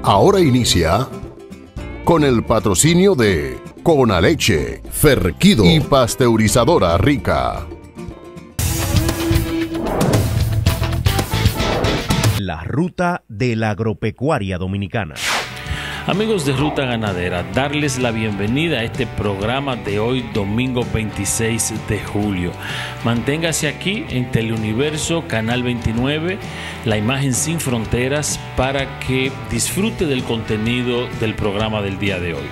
Ahora inicia con el patrocinio de Conaleche, Ferquido y Pasteurizadora Rica. La ruta de la agropecuaria dominicana. Amigos de Ruta Ganadera, darles la bienvenida a este programa de hoy, domingo 26 de julio. Manténgase aquí en Teleuniverso, Canal 29, la imagen sin fronteras, para que disfrute del contenido del programa del día de hoy.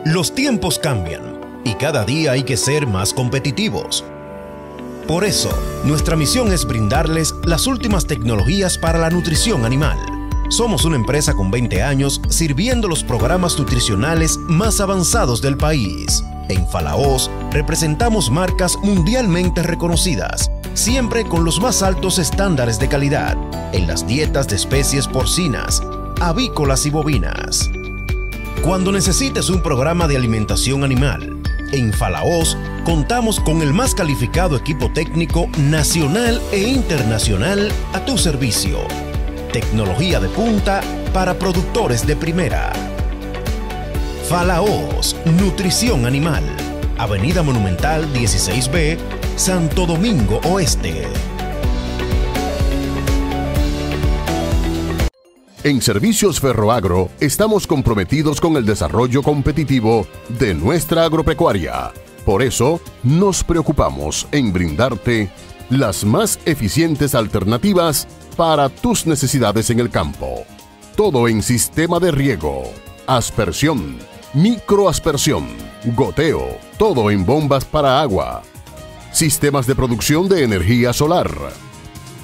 Los tiempos cambian y cada día hay que ser más competitivos. Por eso, nuestra misión es brindarles las últimas tecnologías para la nutrición animal. Somos una empresa con 20 años sirviendo los programas nutricionales más avanzados del país. En Falaos representamos marcas mundialmente reconocidas, siempre con los más altos estándares de calidad en las dietas de especies porcinas, avícolas y bovinas. Cuando necesites un programa de alimentación animal, en Falaos contamos con el más calificado equipo técnico nacional e internacional a tu servicio. Tecnología de punta para productores de primera. Falaos Nutrición Animal, Avenida Monumental 16B, Santo Domingo Oeste. En Servicios Ferroagro estamos comprometidos con el desarrollo competitivo de nuestra agropecuaria. Por eso, nos preocupamos en brindarte las más eficientes alternativas para tus necesidades en el campo. Todo en sistema de riego, aspersión, microaspersión, goteo, todo en bombas para agua, sistemas de producción de energía solar,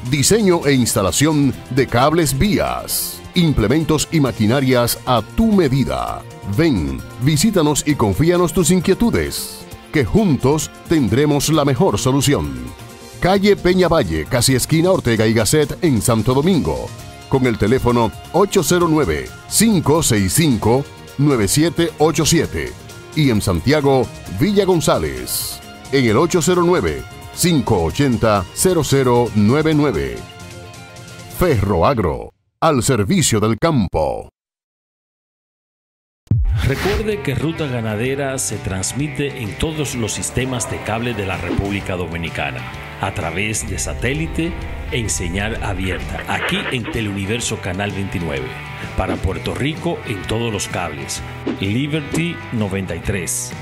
diseño e instalación de cables vías, implementos y maquinarias a tu medida. Ven, visítanos y confíanos tus inquietudes, que juntos tendremos la mejor solución. Calle Peñavalle, casi esquina Ortega y Gasset en Santo Domingo, con el teléfono 809-565-9787 y en Santiago, Villa González, en el 809-580-0099. Ferroagro, al servicio del campo. Recuerde que Ruta Ganadera se transmite en todos los sistemas de cable de la República Dominicana, a través de satélite en señal abierta, aquí en Teleuniverso Canal 29, para Puerto Rico en todos los cables, Liberty 93,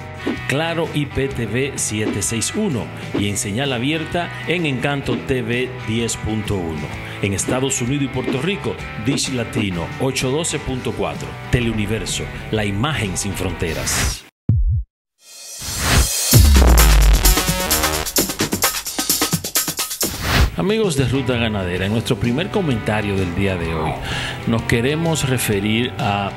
Claro IPTV 761 y en señal abierta en Encanto TV 10.1. En Estados Unidos y Puerto Rico, Dish Latino 812.4. Teleuniverso, la imagen sin fronteras. Amigos de Ruta Ganadera, en nuestro primer comentario del día de hoy nos queremos referir a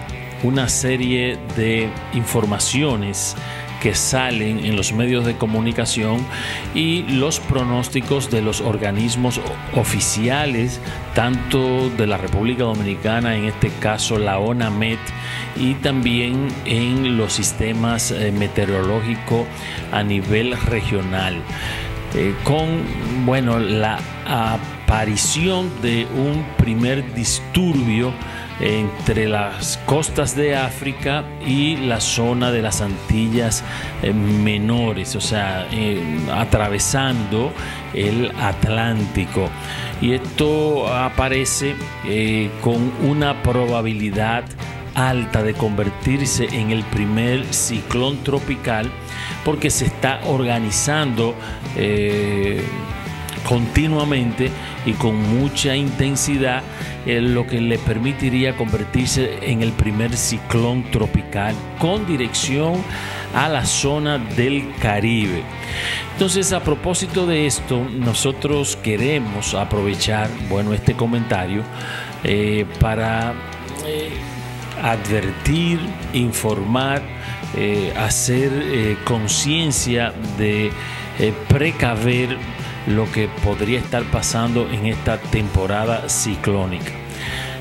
una serie de informaciones que salen en los medios de comunicación y los pronósticos de los organismos oficiales, tanto de la República Dominicana, en este caso la ONAMED, y también en los sistemas meteorológicos a nivel regional. Con la aparición de un primer disturbio entre las costas de África y la zona de las Antillas menores, o sea, atravesando el Atlántico. Y esto aparece con una probabilidad alta de convertirse en el primer ciclón tropical, porque se está organizando continuamente y con mucha intensidad, lo que le permitiría convertirse en el primer ciclón tropical con dirección a la zona del Caribe. Entonces, a propósito de esto, nosotros queremos aprovechar este comentario para advertir, informar, hacer conciencia de precaver lo que podría estar pasando en esta temporada ciclónica.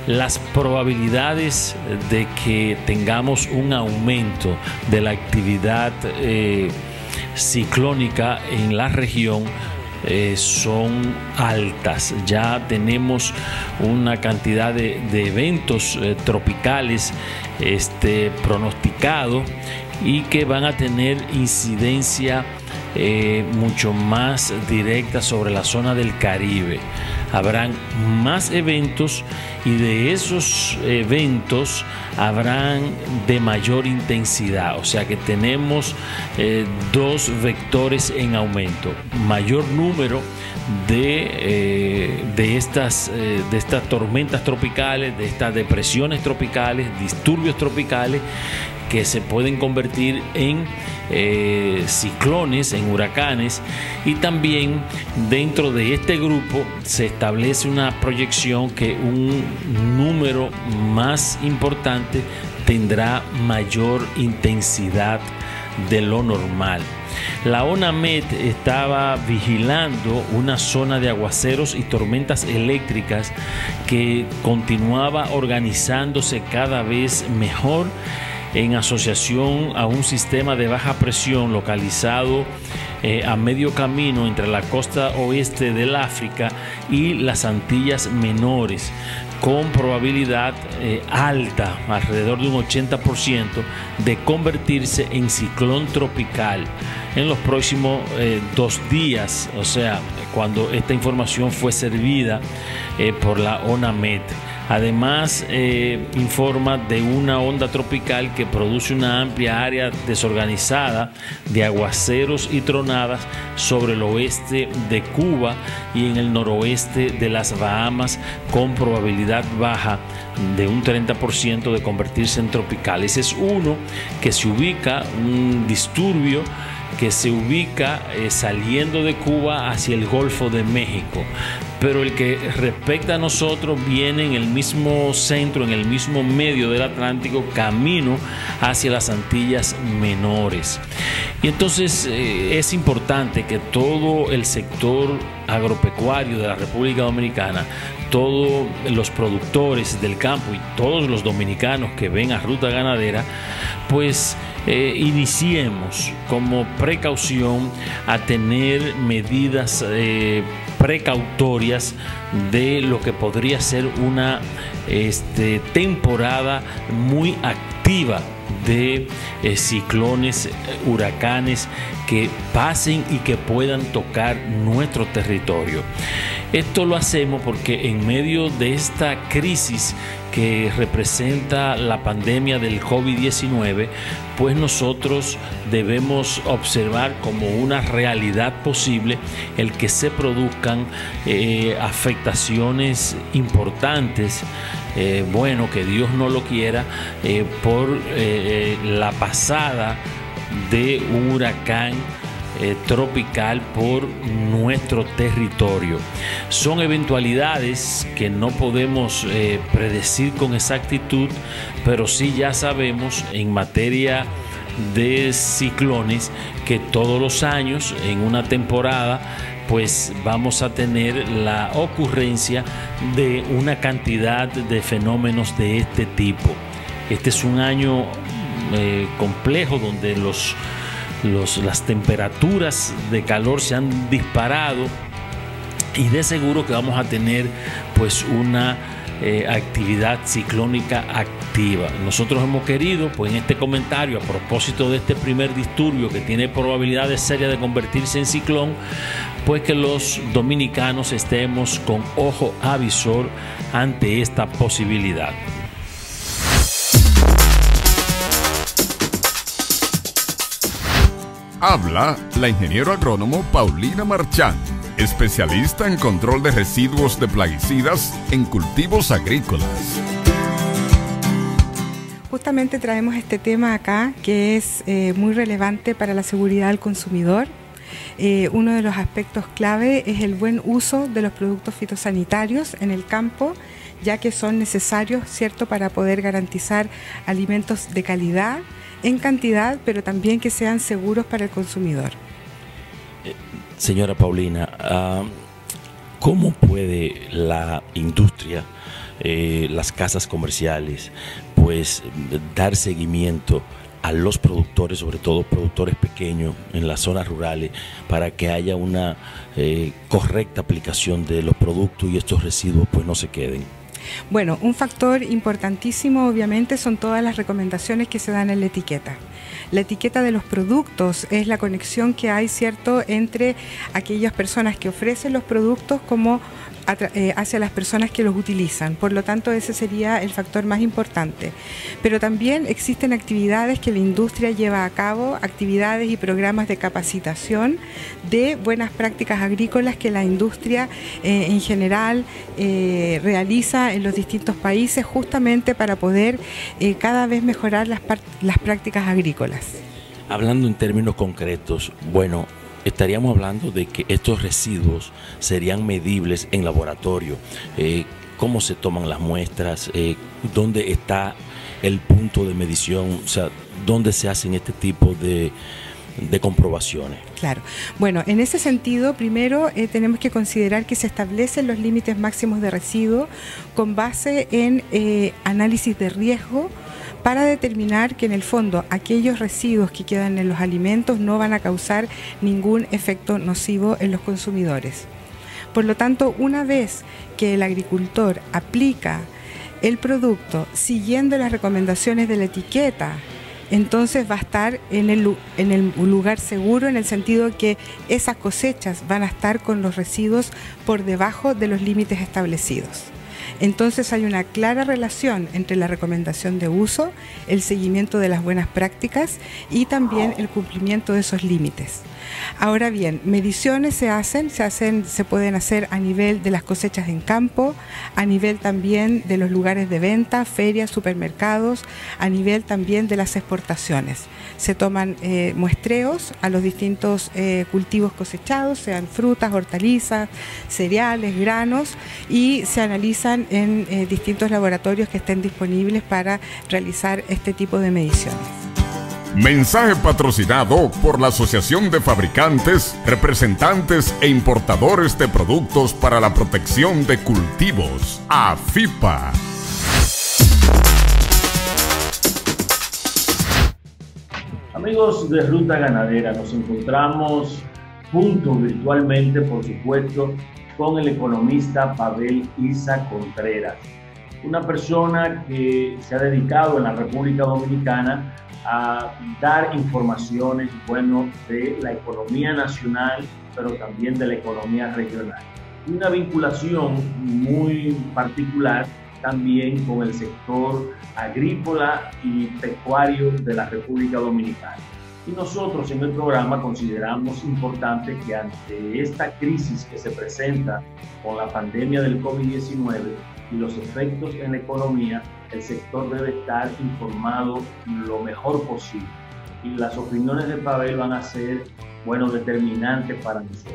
Las probabilidades de que tengamos un aumento de la actividad ciclónica en la región son altas. Ya tenemos una cantidad de eventos tropicales pronosticados y que van a tener incidencia mucho más directa sobre la zona del Caribe. Habrán más eventos y de esos eventos habrán de mayor intensidad, o sea que tenemos dos vectores en aumento: mayor número de estas tormentas tropicales, de estas depresiones tropicales, disturbios tropicales que se pueden convertir en ciclones, en huracanes, y también dentro de este grupo se establece una proyección que un número más importante tendrá mayor intensidad de lo normal. La ONAMED estaba vigilando una zona de aguaceros y tormentas eléctricas que continuaba organizándose cada vez mejor en asociación a un sistema de baja presión localizado a medio camino entre la costa oeste del África y las Antillas Menores, con probabilidad alta, alrededor de un 80%, de convertirse en ciclón tropical en los próximos 2 días, o sea, cuando esta información fue servida por la ONAMED. Además, informa de una onda tropical que produce una amplia área desorganizada de aguaceros y tronadas sobre el oeste de Cuba y en el noroeste de las Bahamas, con probabilidad baja de un 30% de convertirse en tropical. Ese es uno que se ubica, un disturbio que se ubica saliendo de Cuba hacia el Golfo de México. Pero el que respecta a nosotros viene en el mismo centro, en el mismo medio del Atlántico, camino hacia las Antillas Menores. Y entonces es importante que todo el sector agropecuario de la República Dominicana, todos los productores del campo y todos los dominicanos que ven a Ruta Ganadera, pues iniciemos como precaución a tener medidas precautorias de lo que podría ser una temporada muy activa de ciclones, huracanes que pasen y que puedan tocar nuestro territorio. Esto lo hacemos porque en medio de esta crisis que representa la pandemia del COVID-19, pues nosotros debemos observar como una realidad posible el que se produzcan afectaciones importantes, bueno, que Dios no lo quiera, por la pasada de un huracán tropical por nuestro territorio. Son eventualidades que no podemos predecir con exactitud, pero sí ya sabemos en materia de ciclones que todos los años en una temporada pues vamos a tener la ocurrencia de una cantidad de fenómenos de este tipo. Este es un año complejo donde las temperaturas de calor se han disparado y de seguro que vamos a tener pues una actividad ciclónica activa. Nosotros hemos querido, pues en este comentario, a propósito de este primer disturbio que tiene probabilidades serias de convertirse en ciclón, pues que los dominicanos estemos con ojo avisor ante esta posibilidad. Habla la ingeniero agrónomo Paulina Marchán, especialista en control de residuos de plaguicidas en cultivos agrícolas. Justamente traemos este tema acá que es muy relevante para la seguridad del consumidor. Uno de los aspectos clave es el buen uso de los productos fitosanitarios en el campo, ya que son necesarios, ¿cierto?, para poder garantizar alimentos de calidad, en cantidad, pero también que sean seguros para el consumidor. Señora Paulina, ¿cómo puede la industria, las casas comerciales, pues dar seguimiento a los productores, sobre todo productores pequeños en las zonas rurales, para que haya una correcta aplicación de los productos y estos residuos pues no se queden? Bueno, un factor importantísimo obviamente son todas las recomendaciones que se dan en la etiqueta. La etiqueta de los productos es la conexión que hay, ¿cierto?, entre aquellas personas que ofrecen los productos como hacia las personas que los utilizan. Por lo tanto, ese sería el factor más importante. Pero también existen actividades que la industria lleva a cabo, actividades y programas de capacitación de buenas prácticas agrícolas que la industria en general realiza en los distintos países, justamente para poder cada vez mejorar las prácticas agrícolas. Hablando en términos concretos, bueno, estaríamos hablando de que estos residuos serían medibles en laboratorio. ¿Cómo se toman las muestras? ¿Dónde está el punto de medición? O sea, ¿dónde se hacen este tipo de comprobaciones? Claro. Bueno, en ese sentido, primero tenemos que considerar que se establecen los límites máximos de residuos con base en análisis de riesgo, para determinar que en el fondo aquellos residuos que quedan en los alimentos no van a causar ningún efecto nocivo en los consumidores. Por lo tanto, una vez que el agricultor aplica el producto siguiendo las recomendaciones de la etiqueta, entonces va a estar en el lugar seguro, en el sentido que esas cosechas van a estar con los residuos por debajo de los límites establecidos. Entonces hay una clara relación entre la recomendación de uso, el seguimiento de las buenas prácticas y también el cumplimiento de esos límites. Ahora bien, mediciones se pueden hacer a nivel de las cosechas en campo, a nivel también de los lugares de venta, ferias, supermercados, a nivel también de las exportaciones. Se toman muestreos a los distintos cultivos cosechados, sean frutas, hortalizas, cereales, granos, y se analizan en distintos laboratorios que estén disponibles para realizar este tipo de mediciones. Mensaje patrocinado por la Asociación de Fabricantes, Representantes e Importadores de Productos para la Protección de Cultivos, AFIPA. Amigos de Ruta Ganadera, nos encontramos juntos virtualmente, por supuesto, con el economista Pavel Isa Contreras, una persona que se ha dedicado en la República Dominicana a dar informaciones, bueno, de la economía nacional, pero también de la economía regional. Y una vinculación muy particular también con el sector agrícola y pecuario de la República Dominicana. Y nosotros en el programa consideramos importante que ante esta crisis que se presenta con la pandemia del COVID-19 y los efectos en la economía, el sector debe estar informado lo mejor posible. Y las opiniones de Pavel van a ser, bueno, determinantes para nosotros.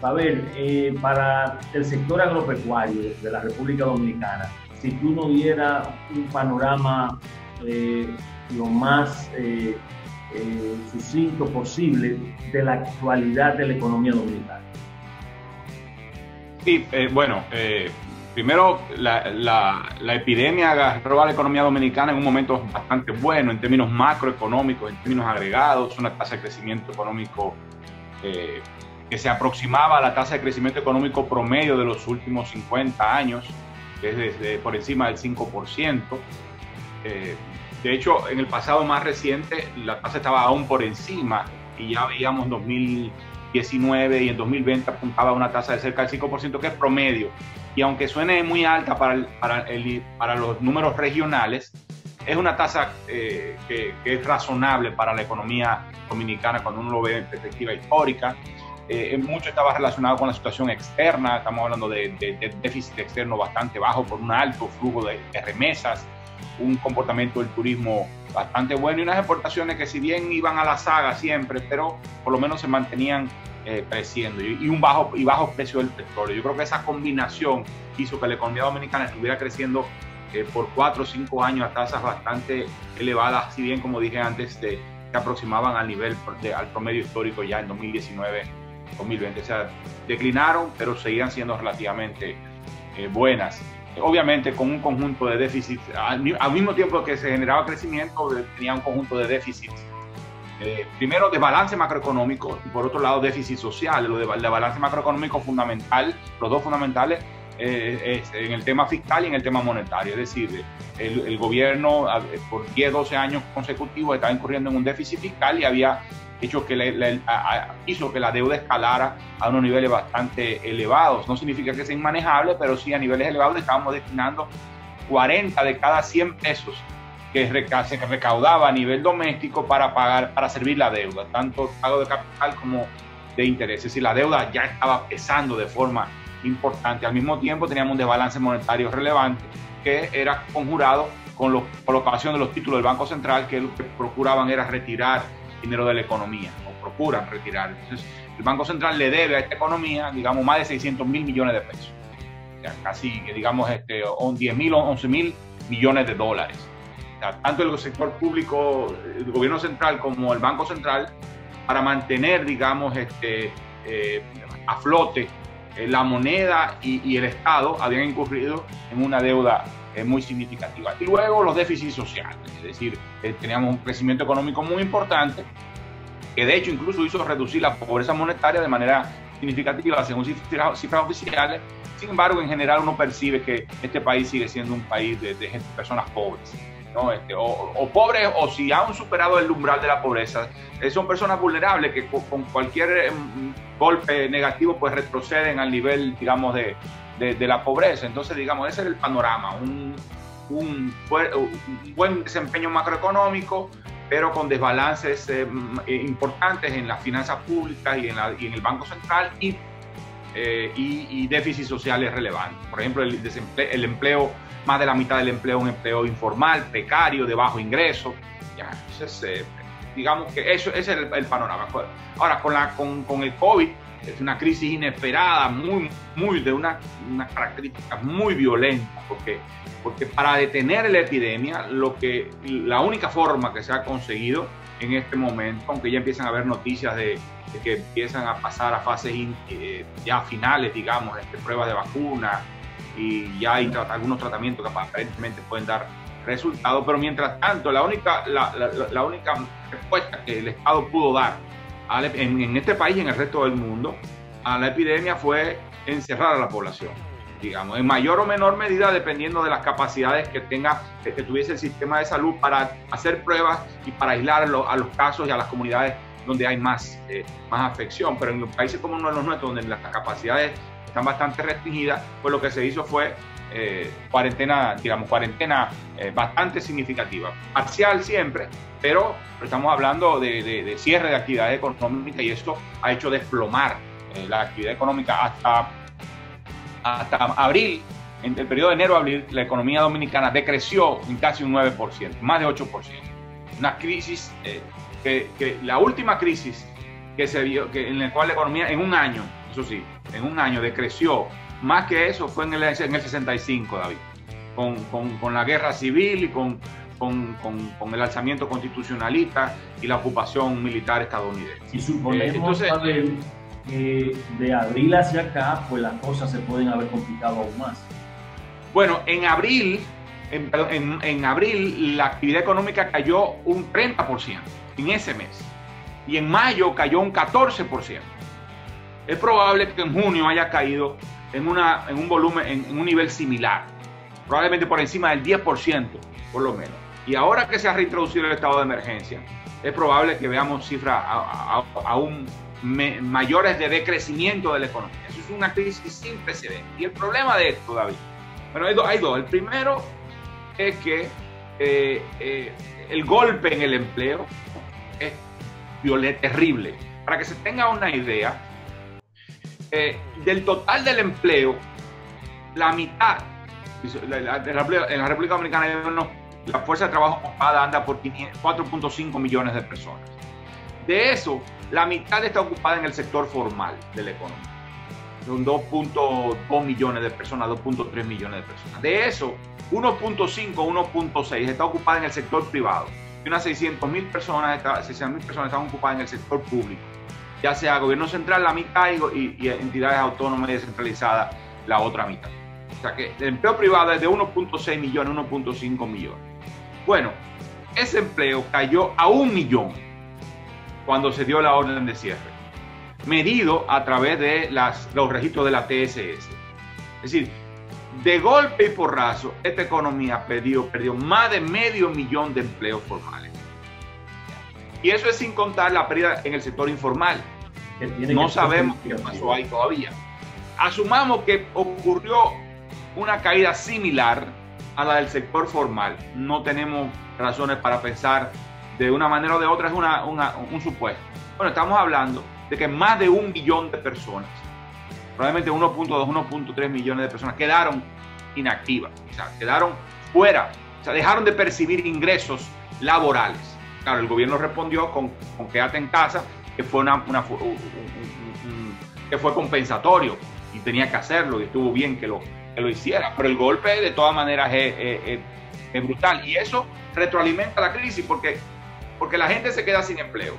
Pavel, para el sector agropecuario de la República Dominicana, si tú nos dieras un panorama lo más sucinto posible de la actualidad de la economía dominicana. Sí, primero la epidemia agarró a la economía dominicana en un momento bastante bueno en términos macroeconómicos, en términos agregados, una tasa de crecimiento económico que se aproximaba a la tasa de crecimiento económico promedio de los últimos 50 años, que es desde por encima del 5%. De hecho, en el pasado más reciente, la tasa estaba aún por encima y ya veíamos en 2019 y en 2020 apuntaba a una tasa de cerca del 5%, que es promedio. Y aunque suene muy alta para los números regionales, es una tasa que es razonable para la economía dominicana cuando uno lo ve en perspectiva histórica. Mucho estaba relacionado con la situación externa, estamos hablando de déficit externo bastante bajo por un alto flujo de remesas, un comportamiento del turismo bastante bueno y unas exportaciones que si bien iban a la saga siempre, pero por lo menos se mantenían creciendo y bajo precio del petróleo. Yo creo que esa combinación hizo que la economía dominicana estuviera creciendo por 4 o 5 años a tasas bastante elevadas, si bien, como dije antes, se aproximaban al nivel al promedio histórico ya en 2019-2020. O sea, declinaron, pero seguían siendo relativamente buenas. obviamente con un conjunto de déficits, al mismo tiempo que se generaba crecimiento, tenía un conjunto de déficits. Primero, desbalance macroeconómico y por otro lado, déficit social. Lo de balance macroeconómico fundamental, los dos fundamentales, en el tema fiscal y en el tema monetario. Es decir, el gobierno por 10, 12 años consecutivos estaba incurriendo en un déficit fiscal y había hecho que hizo que la deuda escalara a unos niveles bastante elevados. No significa que sea inmanejable, pero sí a niveles elevados. Estábamos destinando 40 de cada 100 pesos que se recaudaba a nivel doméstico para servir la deuda, tanto pago de capital como de intereses. Es decir, la deuda ya estaba pesando de forma importante. Al mismo tiempo teníamos un desbalance monetario relevante que era conjurado con la colocación de los títulos del Banco Central, que lo que procuraban era retirar dinero de la economía, o procuran retirar. Entonces, el Banco Central le debe a esta economía, digamos, más de 600 mil millones de pesos. O sea, casi, digamos, 10 mil o 11 mil millones de dólares. O sea, tanto el sector público, el gobierno central, como el Banco Central, para mantener, digamos, a flote la moneda y el Estado habían incurrido en una deuda muy significativa. Y luego los déficits sociales, es decir, teníamos un crecimiento económico muy importante que de hecho incluso hizo reducir la pobreza monetaria de manera significativa según cifras oficiales. Sin embargo, en general uno percibe que este país sigue siendo un país de personas pobres, ¿no? O pobres, o si han superado el umbral de la pobreza, son personas vulnerables que con cualquier golpe negativo pues retroceden al nivel, digamos, de la pobreza. Entonces, digamos, ese es el panorama, un buen desempeño macroeconómico, pero con desbalances importantes en las finanzas públicas y en el Banco Central y déficits sociales relevantes. Por ejemplo, el empleo, más de la mitad del empleo es un empleo informal, precario, de bajo ingreso. Ya, entonces, digamos que ese es el panorama. Ahora, con el COVID, es una crisis inesperada, de una característica muy violenta, porque para detener la epidemia, la única forma que se ha conseguido en este momento, aunque ya empiezan a haber noticias de que empiezan a pasar a fases ya finales, digamos, pruebas de vacuna, y ya hay algunos tratamientos que aparentemente pueden dar resultados, pero mientras tanto la única respuesta que el Estado pudo dar en este país y en el resto del mundo a la epidemia fue encerrar a la población, digamos, en mayor o menor medida dependiendo de las capacidades que tuviese el sistema de salud para hacer pruebas y para aislar a los casos y a las comunidades donde hay más afección. Pero en los países como uno de los nuestros, donde las capacidades están bastante restringidas, pues lo que se hizo fue cuarentena bastante significativa, parcial siempre, pero estamos hablando de cierre de actividades económicas, y esto ha hecho desplomar la actividad económica hasta abril. En el periodo de enero a abril, la economía dominicana decreció en casi un 9%, más de 8%. Una crisis la última crisis que se vio, en la cual la economía en un año, eso sí, en un año decreció más que eso, fue en el 65, David, con la guerra civil y con el alzamiento constitucionalista y la ocupación militar estadounidense. Y suponemos, Pavel, que de abril hacia acá, pues las cosas se pueden haber complicado aún más. Bueno, en abril la actividad económica cayó un 30% en ese mes, y en mayo cayó un 14%. Es probable que en junio haya caído en un volumen, en un nivel similar, probablemente por encima del 10%, por lo menos. Y ahora que se ha reintroducido el estado de emergencia, es probable que veamos cifras aún mayores de decrecimiento de la economía. Eso es una crisis sin precedentes. Y el problema de esto, David, bueno, hay dos. El primero es que el golpe en el empleo es terrible. Para que se tenga una idea, del total del empleo, la mitad, en la República Dominicana, la fuerza de trabajo ocupada anda por 4.5 millones de personas. De eso, la mitad está ocupada en el sector formal de la economía. Son 2.2 millones de personas, 2.3 millones de personas. De eso, 1.5, 1.6 está ocupada en el sector privado. Y unas 600.000 personas están ocupadas en el sector público, ya sea gobierno central la mitad y entidades autónomas y descentralizadas la otra mitad. O sea que el empleo privado es de 1.6 millones, 1.5 millones. Bueno, ese empleo cayó a 1 millón cuando se dio la orden de cierre, medido a través de los registros de la TSS. Es decir, de golpe y porrazo, esta economía perdió más de 500.000 de empleos formales. Y eso es sin contar la pérdida en el sector informal. No sabemos qué pasó ahí todavía. Asumamos que ocurrió una caída similar a la del sector formal. No tenemos razones para pensar de una manera o de otra, es un supuesto. Bueno, estamos hablando de que más de 1 millón de personas, probablemente 1.2, 1.3 millones de personas quedaron inactivas, o sea, quedaron fuera, o sea, dejaron de percibir ingresos laborales. Claro, el gobierno respondió con quédate en casa, que fue que fue compensatorio y tenía que hacerlo y estuvo bien que lo hiciera, pero el golpe de todas maneras es brutal y eso retroalimenta la crisis porque la gente se queda sin empleo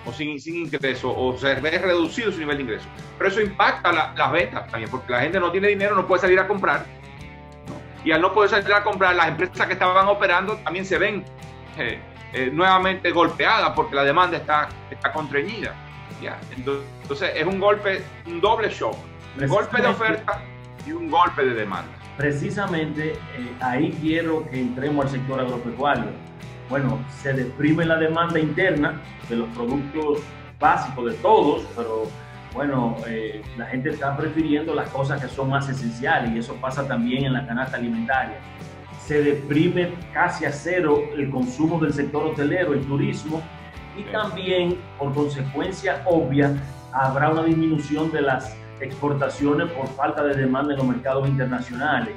o sin ingreso o se ve reducido su nivel de ingreso, pero eso impacta las ventas también porque la gente no tiene dinero, no puede salir a comprar, ¿no? Y al no poder salir a comprar, las empresas que estaban operando también se ven nuevamente golpeadas porque la demanda está contrañida, ¿ya? Entonces es un doble shock, un golpe de oferta y un golpe de demanda. Precisamente ahí quiero que entremos al sector agropecuario. Bueno, se deprime la demanda interna de los productos básicos de todos, pero bueno, la gente está prefiriendo las cosas que son más esenciales y eso pasa también en la canasta alimentaria. Se deprime casi a cero el consumo del sector hotelero, el turismo, y también, por consecuencia obvia, habrá una disminución de las exportaciones por falta de demanda en los mercados internacionales.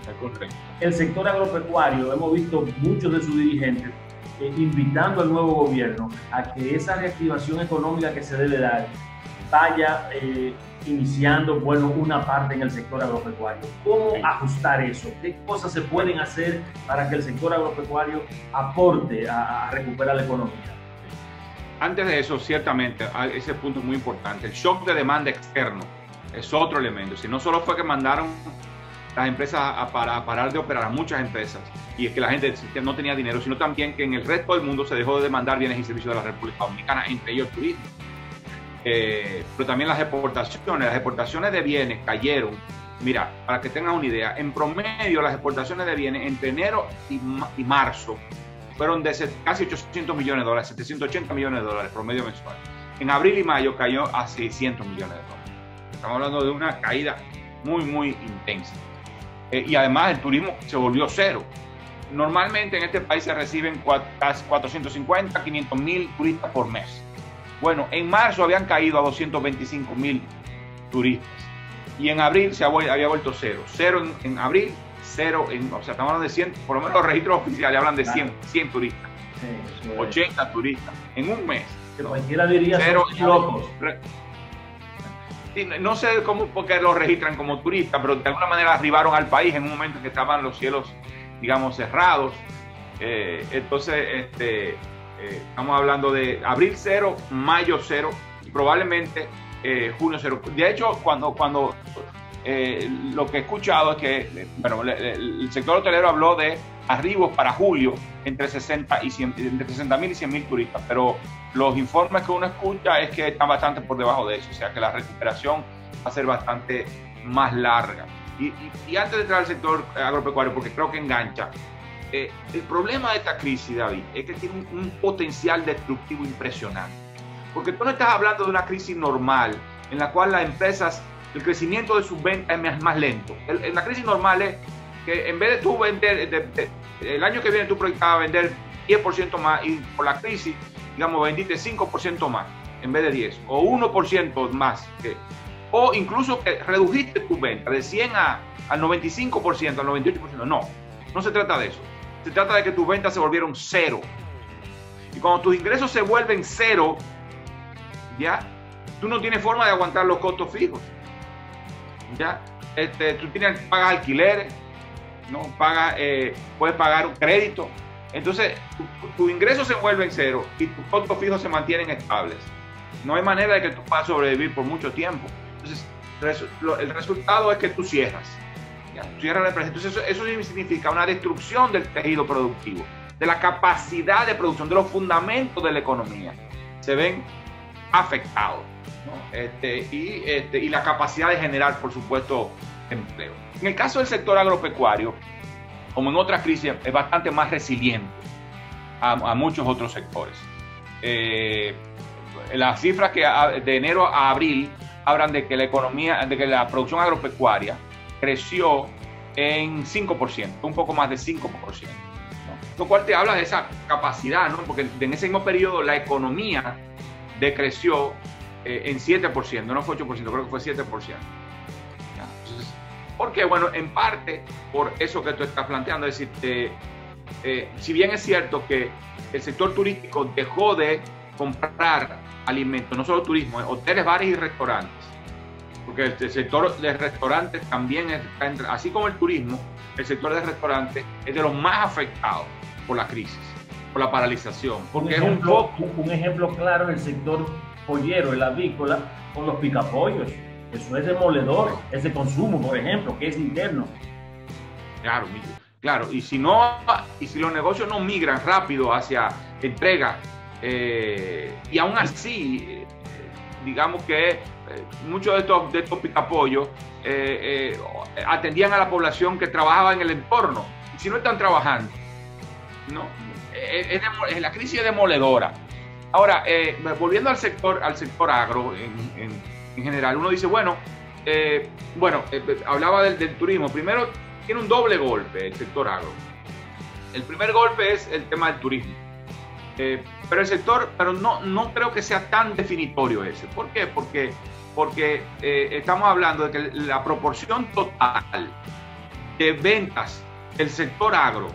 El sector agropecuario, hemos visto muchos de sus dirigentes invitando al nuevo gobierno a que esa reactivación económica que se debe dar vaya iniciando, bueno, una parte en el sector agropecuario. ¿Cómo ajustar eso? ¿Qué cosas se pueden hacer para que el sector agropecuario aporte a recuperar la economía? Antes de eso, ciertamente, ese punto es muy importante. El shock de demanda externo es otro elemento. Si no solo fue que mandaron las empresas a parar de operar, a muchas empresas, y es que la gente no tenía dinero, sino también que en el resto del mundo se dejó de demandar bienes y servicios de la República Dominicana, entre ellos el turismo. Pero también las exportaciones de bienes cayeron. Mira, para que tengan una idea, en promedio las exportaciones de bienes entre enero y marzo fueron de casi 800 millones de dólares, 780 millones de dólares promedio mensual. En abril y mayo cayó a 600 millones de dólares. Estamos hablando de una caída muy, muy intensa. Y además el turismo se volvió cero. Normalmente en este país se reciben 450, 500 mil turistas por mes. Bueno, en marzo habían caído a 225 mil turistas y en abril había vuelto cero. Cero en abril, cero o sea, estamos hablando de 100, por lo menos los registros oficiales hablan de 100 turistas, sí, 80 turistas en un mes. Que cualquiera diría cero, son locos. No sé cómo, porque los registran como turistas, pero de alguna manera arribaron al país en un momento en que estaban los cielos, digamos, cerrados. Entonces, estamos hablando de abril cero, mayo cero, y probablemente junio cero. De hecho, cuando lo que he escuchado es que bueno, el sector hotelero habló de arribos para julio entre 60 y 100, entre 60.000 y 100.000 turistas, pero los informes que uno escucha es que están bastante por debajo de eso, o sea que la recuperación va a ser bastante más larga. Y antes de entrar al sector agropecuario, porque creo que engancha, el problema de esta crisis, David, es que tiene un potencial destructivo impresionante. Porque tú no estás hablando de una crisis normal, en la cual las empresas, el crecimiento de sus ventas es más lento. La crisis normal es que en vez de tú vender, el año que viene tú proyectabas vender 10% más y por la crisis, digamos, vendiste 5% más en vez de 10, o 1% más, o incluso que redujiste tu venta de 100 al 95%, al 98%. No se trata de eso. Se trata de que tus ventas se volvieron cero. Y cuando tus ingresos se vuelven cero, ya, tú no tienes forma de aguantar los costos fijos. Ya, tú pagas alquileres, ¿no? Puedes pagar un crédito. Entonces, tus ingresos se vuelven cero y tus costos fijos se mantienen estables. No hay manera de que tú puedas sobrevivir por mucho tiempo. Entonces, el resultado es que tú cierras. Cierra la empresa. Entonces eso significa una destrucción del tejido productivo, de la capacidad de producción, de los fundamentos de la economía. Se ven afectados, ¿no? Y la capacidad de generar, por supuesto, empleo. En el caso del sector agropecuario, como en otras crisis, es bastante más resiliente a muchos otros sectores. Las cifras que de enero a abril hablan de que la economía, de que la producción agropecuaria creció en 5%, un poco más de 5%, ¿no? Lo cual te habla de esa capacidad, ¿no? Porque en ese mismo periodo la economía decreció en 7%, no fue 8%, creo que fue 7%. Entonces, porque, bueno, en parte por eso que tú estás planteando, es decir, si bien es cierto que el sector turístico dejó de comprar alimentos, no solo turismo, hoteles, bares y restaurantes, porque el sector de restaurantes también está, así como el turismo, el sector de restaurantes es de los más afectados por la crisis, por la paralización, porque un ejemplo claro, el sector pollero, el avícola, con los picapollos. Eso es demoledor, ese consumo, por ejemplo, que es interno. Claro, y si los negocios no migran rápido hacia entrega, y aún así, digamos que muchos de estos picapollos atendían a la población que trabajaba en el entorno, y si no están trabajando, ¿no? La crisis es demoledora. Ahora, volviendo al sector agro en general, uno dice, hablaba del turismo. Primero, tiene un doble golpe el sector agro. El primer golpe es el tema del turismo. Pero no creo que sea tan definitorio ese. ¿Por qué? Porque estamos hablando de que la proporción total de ventas del sector agro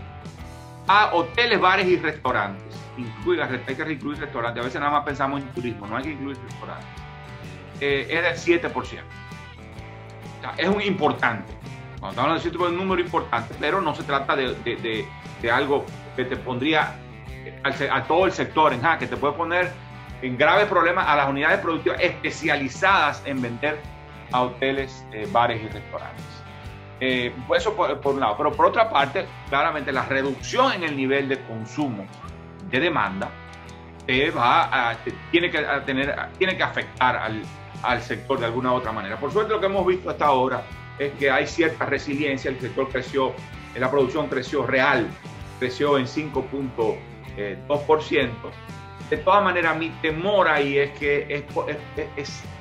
a hoteles, bares y restaurantes, hay que incluir restaurantes, a veces nada más pensamos en turismo, no hay que incluir restaurantes, es del 7%. O sea, es un importante. Cuando estamos hablando de 7%, es un número importante, pero no se trata de algo que te pondría a todo el sector en jaque, que te puede poner en graves problemas a las unidades productivas especializadas en vender a hoteles, bares y restaurantes. Pues eso por un lado, pero por otra parte, claramente la reducción en el nivel de consumo de demanda tiene que afectar al sector de alguna u otra manera. Por suerte, lo que hemos visto hasta ahora es que hay cierta resiliencia, el sector creció, la producción creció en 5.2%. De todas maneras, mi temor ahí es que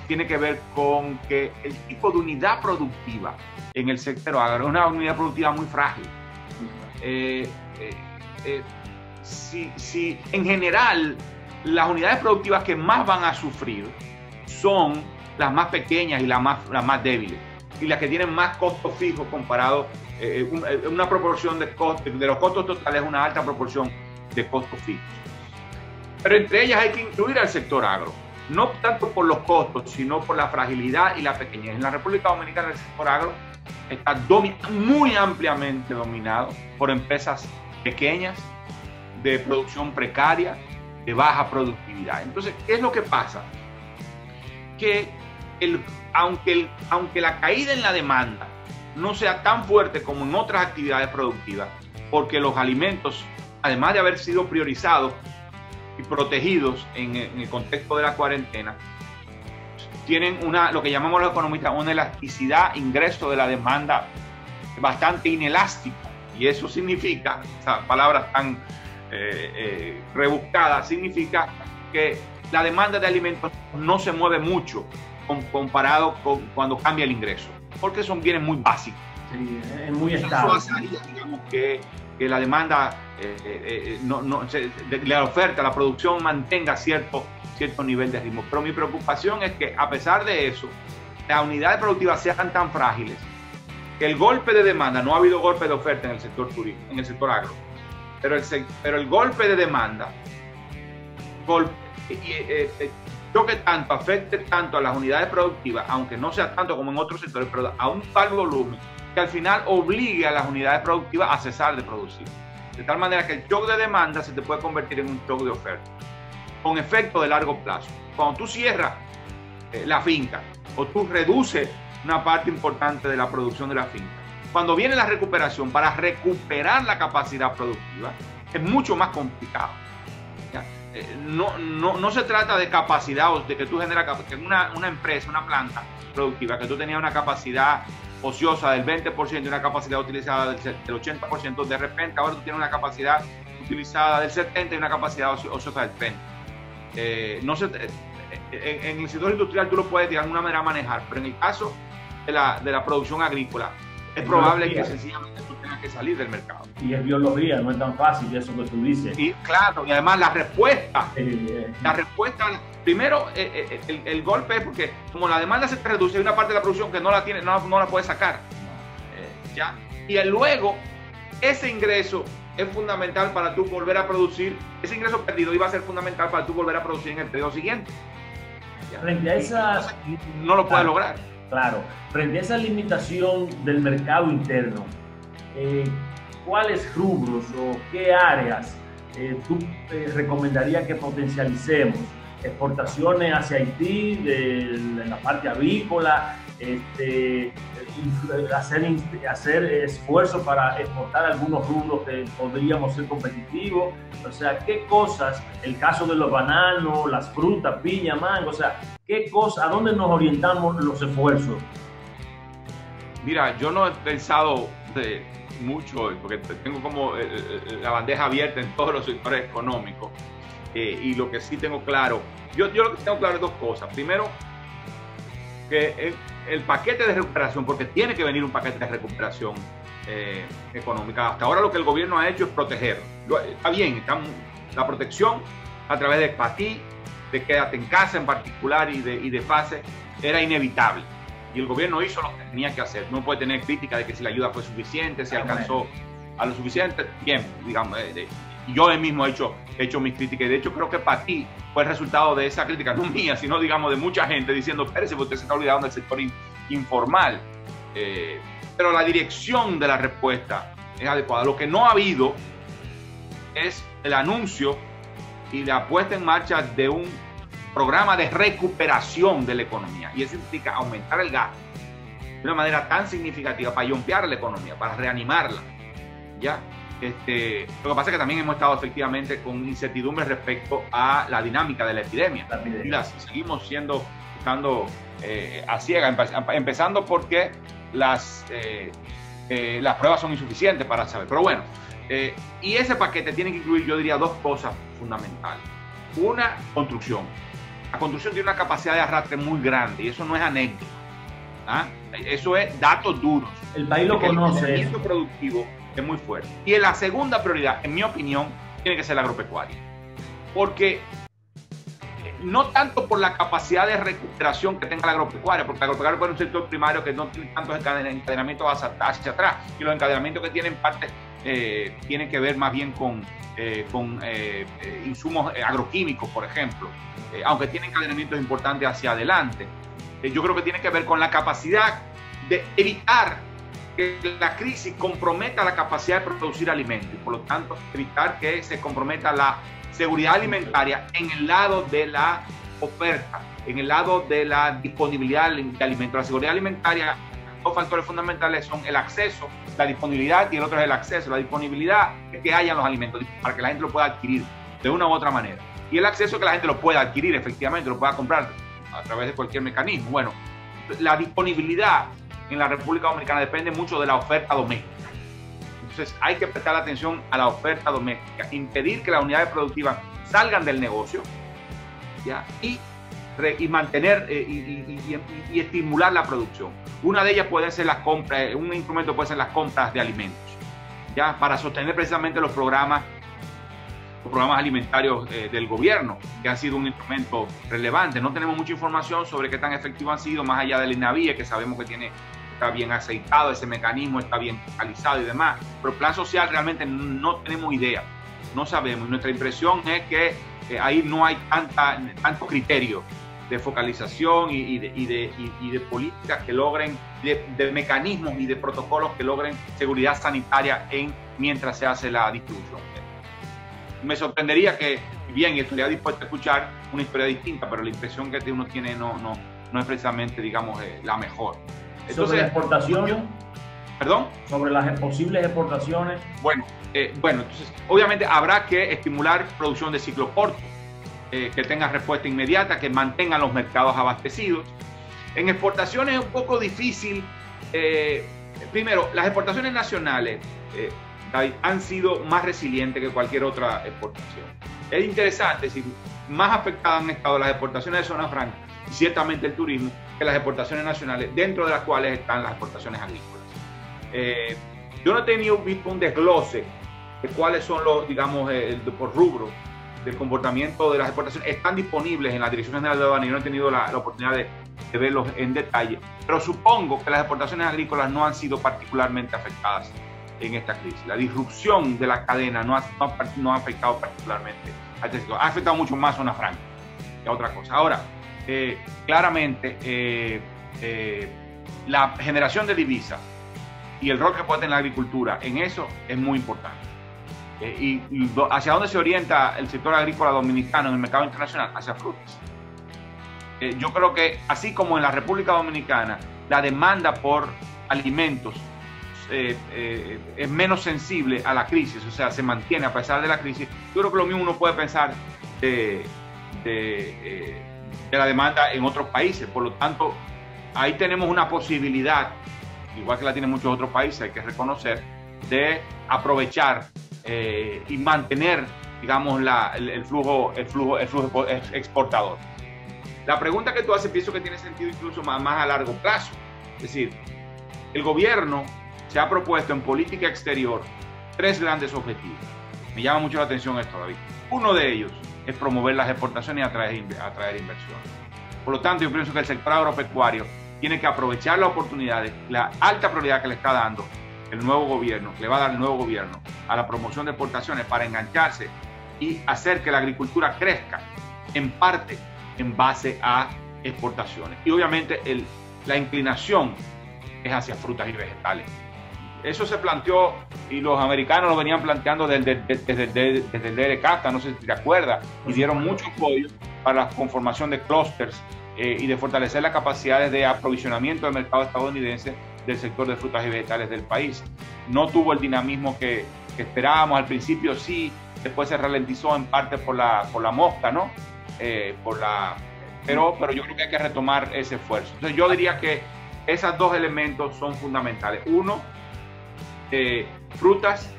tiene que ver con que el tipo de unidad productiva en el sector agro es una unidad productiva muy frágil. Si en general las unidades productivas que más van a sufrir son las más pequeñas y las más débiles, y las que tienen más costos fijos comparado, una proporción de los costos totales, una alta proporción de costos fijos. Pero entre ellas hay que incluir al sector agro, no tanto por los costos, sino por la fragilidad y la pequeñez. En la República Dominicana el sector agro está muy ampliamente dominado por empresas pequeñas, de producción precaria, de baja productividad. Entonces, ¿qué es lo que pasa? Que aunque la caída en la demanda no sea tan fuerte como en otras actividades productivas, porque los alimentos, además de haber sido priorizados y protegidos en el contexto de la cuarentena, tienen lo que llamamos los economistas una elasticidad ingreso de la demanda bastante inelástica, y eso significa, esas palabras tan rebuscadas, significa que la demanda de alimentos no se mueve mucho comparado con cuando cambia el ingreso, porque son bienes muy básicos. Sí, es muy estable. Digamos que la demanda, la oferta, la producción mantenga cierto nivel de ritmo. Pero mi preocupación es que, a pesar de eso, las unidades productivas sean tan frágiles que el golpe de demanda, no ha habido golpe de oferta en el sector turismo, en el sector agro, pero el golpe de demanda afecte tanto a las unidades productivas, aunque no sea tanto como en otros sectores, pero a un tal volumen que al final obligue a las unidades productivas a cesar de producir. De tal manera que el shock de demanda se te puede convertir en un shock de oferta, con efecto de largo plazo. Cuando tú cierras la finca o tú reduces una parte importante de la producción de la finca, cuando viene la recuperación, para recuperar la capacidad productiva, es mucho más complicado. No se trata de capacidad, o de que tú generas que una empresa, una planta productiva, que tú tenías una capacidad ociosa del 20% y una capacidad utilizada del 80%, de repente ahora tú tienes una capacidad utilizada del 70% y una capacidad ociosa del 30%. En el sector industrial tú lo puedes de alguna manera manejar, pero en el caso de la producción agrícola es probable que sencillamente tú tengas que salir del mercado. Y es biología, no es tan fácil eso que tú dices. Y claro, y además la respuesta, primero el golpe es porque como la demanda se reduce, hay una parte de la producción que no la tiene, no la puede sacar. ¿Ya? Y luego ese ingreso es fundamental para tú volver a producir, ese ingreso perdido iba a ser fundamental para tú volver a producir en el periodo siguiente. ¿Ya? Frente a esas... No lo puedes lograr. Claro, frente a esa limitación del mercado interno, ¿cuáles rubros o qué áreas tú recomendarías que potencialicemos? Exportaciones hacia Haití, de la parte avícola, hacer esfuerzos para exportar algunos rubros que podríamos ser competitivos. O sea, ¿qué cosas? El caso de los bananos, las frutas, piña, mango, o sea, ¿qué cosas? ¿A dónde nos orientamos los esfuerzos? Mira, yo no he pensado mucho, porque tengo como la bandeja abierta en todos los sectores económicos. Y lo que sí tengo claro, yo lo que tengo claro es dos cosas. Primero, que el paquete de recuperación, porque tiene que venir un paquete de recuperación económica. Hasta ahora lo que el gobierno ha hecho es proteger. Está bien, está la protección a través de PATI, de quédate en casa en particular y de FASE, era inevitable. Y el gobierno hizo lo que tenía que hacer. No puede tener crítica de que si la ayuda fue suficiente, si alcanzó a lo suficiente. Bien, digamos, yo mismo he hecho mis críticas. De hecho, creo que PATI fue el resultado de esa crítica, no mía, sino, digamos, de mucha gente diciendo, espérese, usted se está olvidando del sector informal. Pero la dirección de la respuesta es adecuada. Lo que no ha habido es el anuncio y la puesta en marcha de un programa de recuperación de la economía. Y eso implica aumentar el gasto de una manera tan significativa para yompear la economía, para reanimarla. ¿Ya? Lo que pasa es que también hemos estado efectivamente con incertidumbre respecto a la dinámica de la epidemia. Seguimos estando a ciegas, empezando porque las pruebas son insuficientes para saber. Pero bueno, y ese paquete tiene que incluir, yo diría, dos cosas fundamentales. Una, construcción. La construcción tiene una capacidad de arrastre muy grande y eso no es anécdota. ¿Ah? Eso es datos duros. El país lo conoce. El crecimiento productivo es muy fuerte. Y la segunda prioridad, en mi opinión, tiene que ser la agropecuaria. Porque no tanto por la capacidad de recuperación que tenga la agropecuaria, porque la agropecuaria es un sector primario que no tiene tantos encadenamientos hacia atrás, y los encadenamientos que tienen parte tienen que ver más bien con insumos agroquímicos, por ejemplo, aunque tienen encadenamientos importantes hacia adelante. Yo creo que tiene que ver con la capacidad de evitar que la crisis comprometa la capacidad de producir alimentos y por lo tanto evitar que se comprometa la seguridad alimentaria en el lado de la oferta, en el lado de la disponibilidad de alimentos. La seguridad alimentaria, dos factores fundamentales son el acceso, la disponibilidad, y el otro es el acceso. La disponibilidad es que hayan los alimentos para que la gente lo pueda adquirir de una u otra manera, y el acceso es que la gente lo pueda adquirir efectivamente, lo pueda comprar a través de cualquier mecanismo. Bueno, la disponibilidad en la República Dominicana depende mucho de la oferta doméstica. Entonces hay que prestar atención a la oferta doméstica, impedir que las unidades productivas salgan del negocio, ¿ya? Y mantener y estimular la producción. Una de ellas puede ser las compras, un instrumento puede ser las compras de alimentos, ¿ya? Para sostener precisamente los programas alimentarios del gobierno, que han sido un instrumento relevante. No tenemos mucha información sobre qué tan efectivos han sido, más allá del INAVIE, que sabemos que está bien aceitado, ese mecanismo está bien focalizado y demás, pero el plan social realmente no tenemos idea, no sabemos. Nuestra impresión es que ahí no hay tanto criterio de focalización y de políticas que logren, de mecanismos y de protocolos que logren seguridad sanitaria mientras se hace la distribución. Me sorprendería que, bien, estaría dispuesto a escuchar una historia distinta, pero la impresión que uno tiene no es precisamente, digamos, la mejor. Entonces, ¿sobre la exportación? ¿Perdón? Sobre las posibles exportaciones. Bueno, entonces obviamente habrá que estimular producción de ciclo corto, que tenga respuesta inmediata, que mantengan los mercados abastecidos. En exportaciones es un poco difícil. Primero, las exportaciones nacionales han sido más resilientes que cualquier otra exportación. Es interesante, es decir, más afectadas han estado las exportaciones de zona franca y ciertamente el turismo que las exportaciones nacionales, dentro de las cuales están las exportaciones agrícolas. Yo no he visto un desglose de cuáles son los, digamos, por rubro del comportamiento de las exportaciones. Están disponibles en la Dirección General de Aduanas y no he tenido la oportunidad de verlos en detalle, pero supongo que las exportaciones agrícolas no han sido particularmente afectadas en esta crisis. La disrupción de la cadena no ha afectado particularmente a este sector. Ha afectado mucho más a zona franca que a otra cosa. Ahora, claramente la generación de divisas y el rol que puede tener la agricultura en eso es muy importante. Y hacia dónde se orienta el sector agrícola dominicano en el mercado internacional, hacia frutas. Yo creo que así como en la República Dominicana la demanda por alimentos es menos sensible a la crisis, o sea, se mantiene a pesar de la crisis, yo creo que lo mismo uno puede pensar de la demanda en otros países. Por lo tanto, ahí tenemos una posibilidad, igual que la tienen muchos otros países, hay que reconocer, de aprovechar y mantener, digamos, el flujo exportador. La pregunta que tú haces pienso que tiene sentido incluso más a largo plazo. Es decir, el gobierno se ha propuesto en política exterior 3 grandes objetivos. Me llama mucho la atención esto, David. Uno de ellos es promover las exportaciones y atraer inversiones. Por lo tanto, yo pienso que el sector agropecuario tiene que aprovechar la oportunidad, la alta prioridad que le está dando el nuevo gobierno, que le va a dar el nuevo gobierno a la promoción de exportaciones para engancharse y hacer que la agricultura crezca en parte en base a exportaciones. Y obviamente la inclinación es hacia frutas y vegetales. Eso se planteó y los americanos lo venían planteando desde el DRCAFTA, no sé si te acuerdas, y dieron mucho apoyo para la conformación de clústeres y de fortalecer las capacidades de aprovisionamiento del mercado estadounidense del sector de frutas y vegetales del país. No tuvo el dinamismo que esperábamos al principio, sí, después se ralentizó en parte por la mosca, ¿no? Pero yo creo que hay que retomar ese esfuerzo. Entonces yo diría que esos 2 elementos son fundamentales. Uno, frutas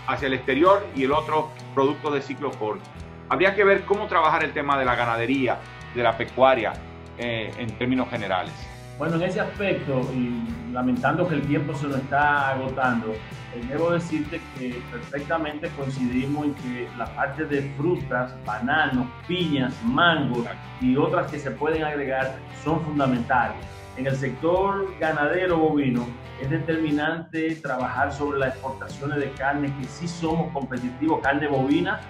hacia el exterior, y el otro, productos de ciclo corto. Habría que ver cómo trabajar el tema de la ganadería, de la pecuaria en términos generales. Bueno, en ese aspecto, y lamentando que el tiempo se nos está agotando, debo decirte que perfectamente coincidimos en que la parte de frutas, bananos, piñas, mangos y otras que se pueden agregar son fundamentales. En el sector ganadero bovino es determinante trabajar sobre las exportaciones de carne, que sí somos competitivos, carne bovina,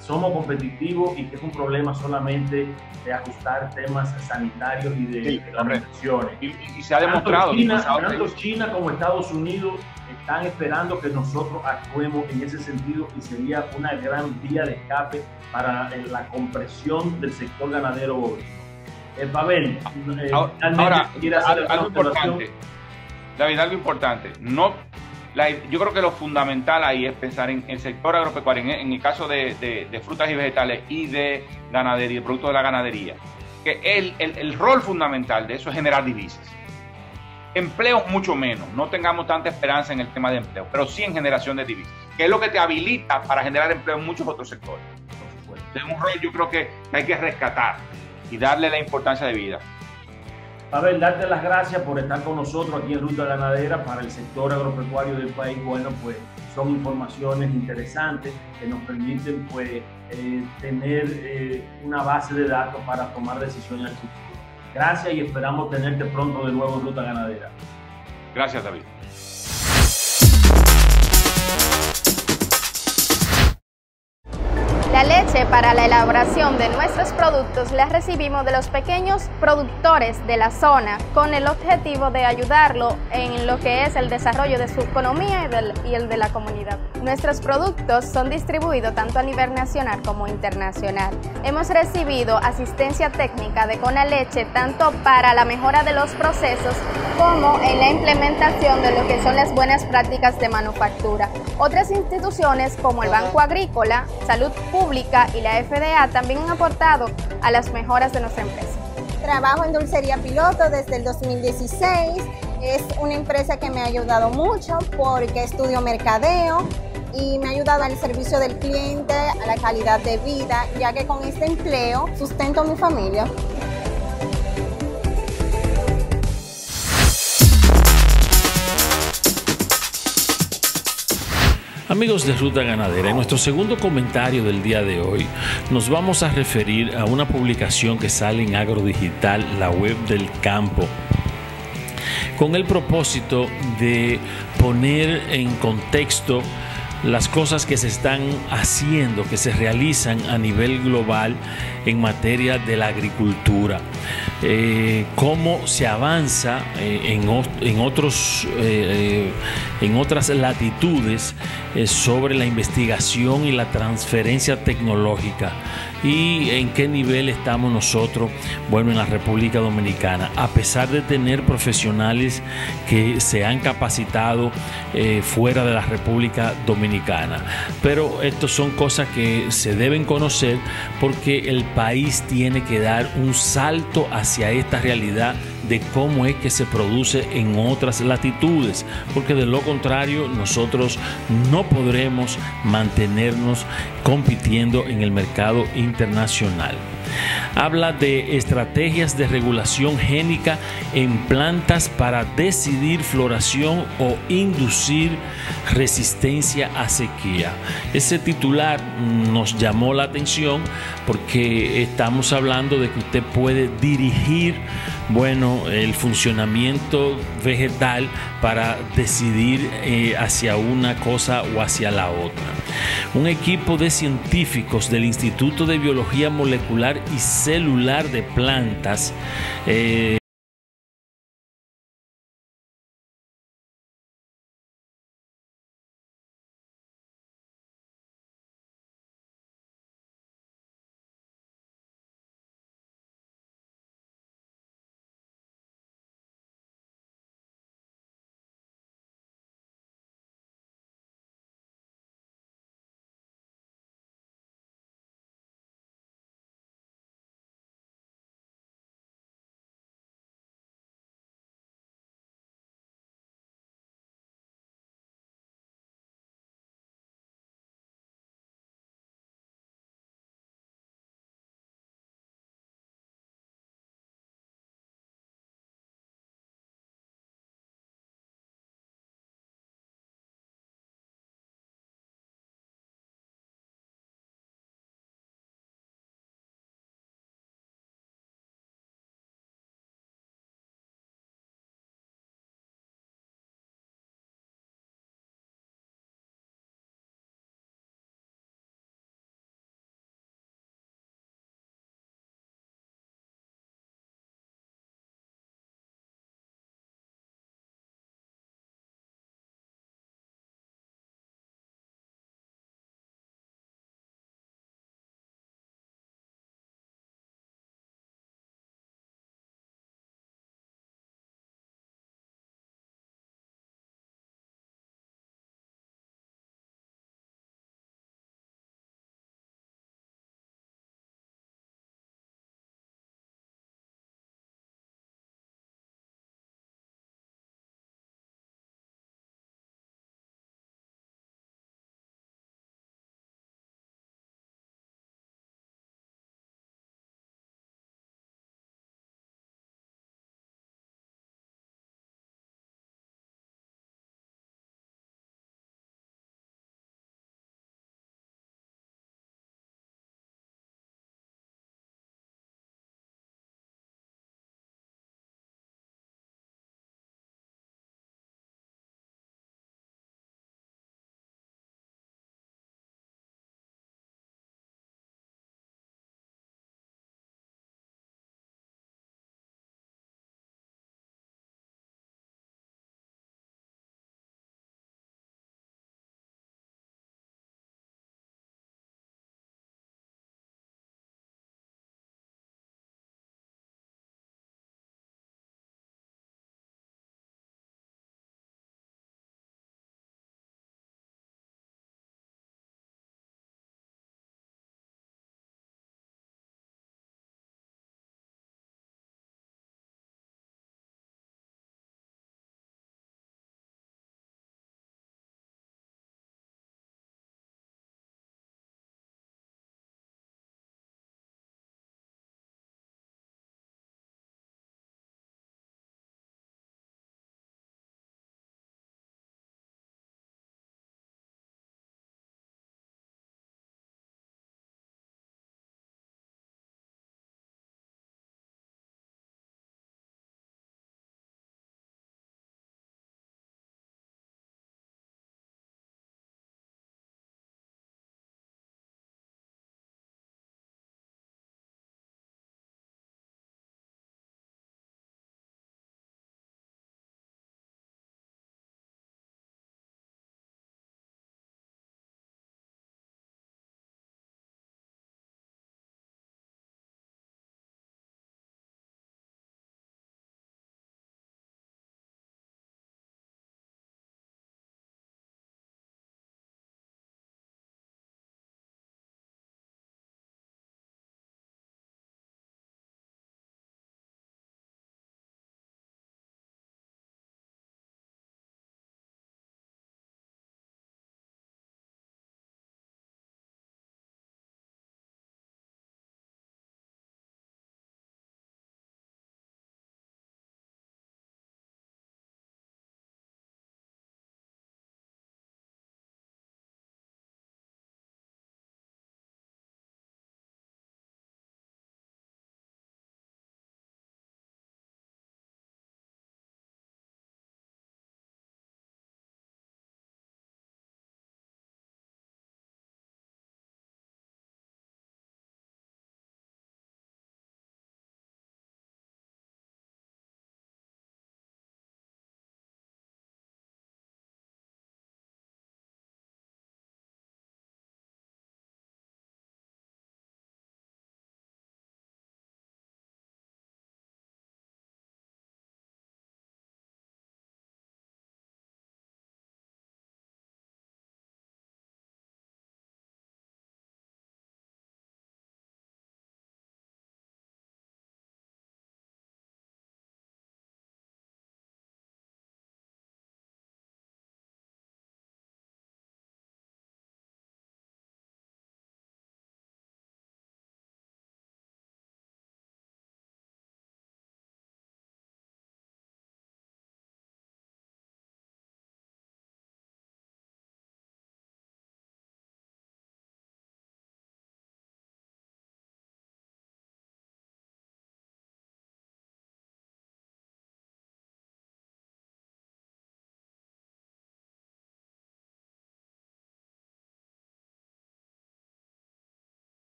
somos competitivos, y que es un problema solamente de ajustar temas sanitarios y de reglamentaciones. Y se ha demostrado. Tanto China como Estados Unidos están esperando que nosotros actuemos en ese sentido, y sería una gran vía de escape para la compresión del sector ganadero bovino. Pavel, ahora algo importante, David, algo importante. Yo creo que lo fundamental ahí es pensar en el sector agropecuario, en el caso de frutas y vegetales y de ganadería, de productos de la ganadería, que el rol fundamental de eso es generar divisas. Empleos mucho menos, no tengamos tanta esperanza en el tema de empleo, pero sí en generación de divisas, que es lo que te habilita para generar empleo en muchos otros sectores. Es un rol, yo creo que hay que rescatar y darle la importancia de vida. Pavel, darte las gracias por estar con nosotros aquí en Ruta Ganadera para el sector agropecuario del país. Bueno, pues son informaciones interesantes que nos permiten pues tener una base de datos para tomar decisiones al futuro. Gracias, y esperamos tenerte pronto de nuevo en Ruta Ganadera. Gracias, David. La La leche para la elaboración de nuestros productos la recibimos de los pequeños productores de la zona con el objetivo de ayudarlo en lo que es el desarrollo de su economía y el de la comunidad. Nuestros productos son distribuidos tanto a nivel nacional como internacional. Hemos recibido asistencia técnica de Conaleche tanto para la mejora de los procesos como en la implementación de lo que son las buenas prácticas de manufactura. Otras instituciones como el Banco Agrícola, Salud Pública y la FDA también han aportado a las mejoras de nuestra empresa. Trabajo en Dulcería Piloto desde el 2016. Es una empresa que me ha ayudado mucho porque estudio mercadeo y me ha ayudado al servicio del cliente, a la calidad de vida, ya que con este empleo sustento a mi familia. Amigos de Ruta Ganadera, en nuestro segundo comentario del día de hoy nos vamos a referir a una publicación que sale en Agrodigital, la web del campo, con el propósito de poner en contexto las cosas que se están haciendo, que se realizan a nivel global en materia de la agricultura, cómo se avanza en otras latitudes sobre la investigación y la transferencia tecnológica y en qué nivel estamos nosotros, bueno, en la República Dominicana, a pesar de tener profesionales que se han capacitado fuera de la República Dominicana. Pero estas son cosas que se deben conocer porque el país tiene que dar un salto hacia esta realidad de cómo es que se produce en otras latitudes, porque de lo contrario nosotros no podremos mantenernos compitiendo en el mercado internacional. Habla de estrategias de regulación génica en plantas para decidir floración o inducir resistencia a sequía. Ese titular nos llamó la atención porque estamos hablando de que usted puede dirigir, bueno, el funcionamiento vegetal para decidir hacia una cosa o hacia la otra. Un equipo de científicos del Instituto de Biología Molecular y Celular de Plantas